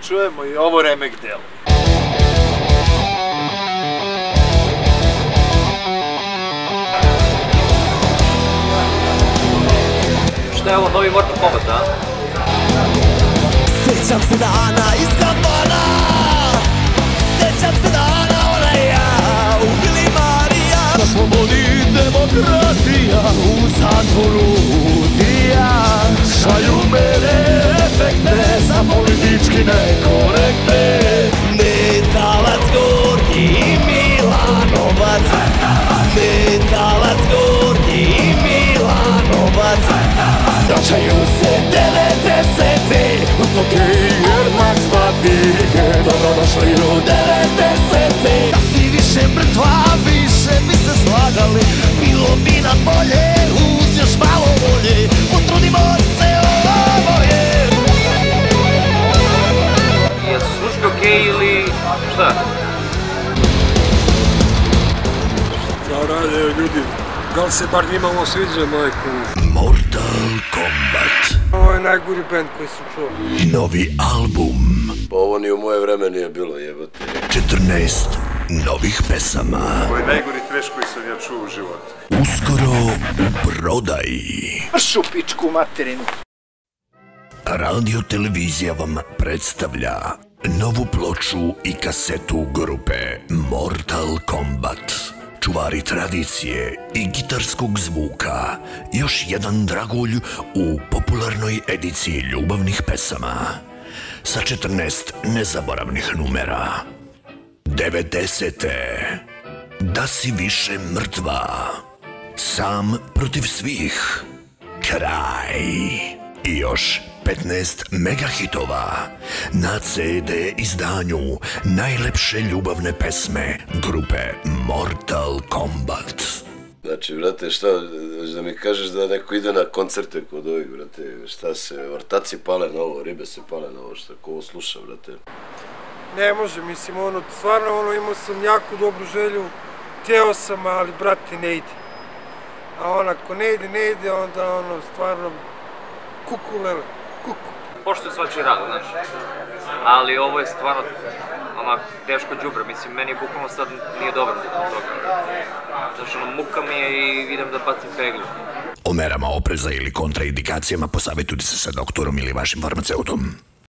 čujemo i ovo remek delo. Šta je ovo, novi Mortal Kombat, a? Sjećam se dana iz kafana, sjećam se dana ona i ja u Vili Marija. Na slobodi demokratija, u zatvoru udija. Šalju mene efektne, za politički nekorektne. Metalac Gornji i Milanovac, Metalac Gornji i Milanovac. Vraćaju se 90-ti, dok je Max Batige. Dobrodošli u 90-ti. Da si više mrtva, više bi se slagali. Bilo bi nam bolje, uz još malo volje. Potrudimo se, ovo je. Jesu sluške okej ili šta? Šta rade ljudi? Da li se bar njima ovo sviđa, majku? Mortal Kombat. Ovo je najgori band koji sam čuo. Novi album. Pa ovo ni u moje vreme nije bilo, jebote. 14 novih pesama. Ovo je najgori trash koji sam ja čuo u životu. Uskoro u prodaji. Pršu pičku materinu. Radio televizija vam predstavlja novu ploču i kasetu grupe Mortal Kombat. Čuvari tradicije i gitarskog zvuka, još jedan dragulj u popularnoj ediciji ljubavnih pesama sa 14 nezaboravnih numera. 90. Da si više mrtva, sam protiv svih, kraj. I još 15 mega hitova na CD izdanju najlepše ljubavne pesme grupe Mortal Kombat. Znači, brate, šta, da mi kažeš da neko ide na koncerte kod ovih, brate, šta se, ortaci pale na ovo, ribe se pale na ovo, šta, ko ovo sluša, brate? Ne može, mislim, stvarno, imao sam jako dobru želju, hteo sam, ali, brate, ne ide. A ako ne ide, onda, stvarno, kuku lele, kuku. Pošto je svačiji rad, znaš. Ali ovo je stvarno, onak, teško đubre, mislim, meni bukvalno sad nije dobro zbog toga. Znaš, muka mi je i idem da bacim peglu. O merama opreza ili kontraindikacijama posavjetujte se sa doktorom ili vašim farmaceutom.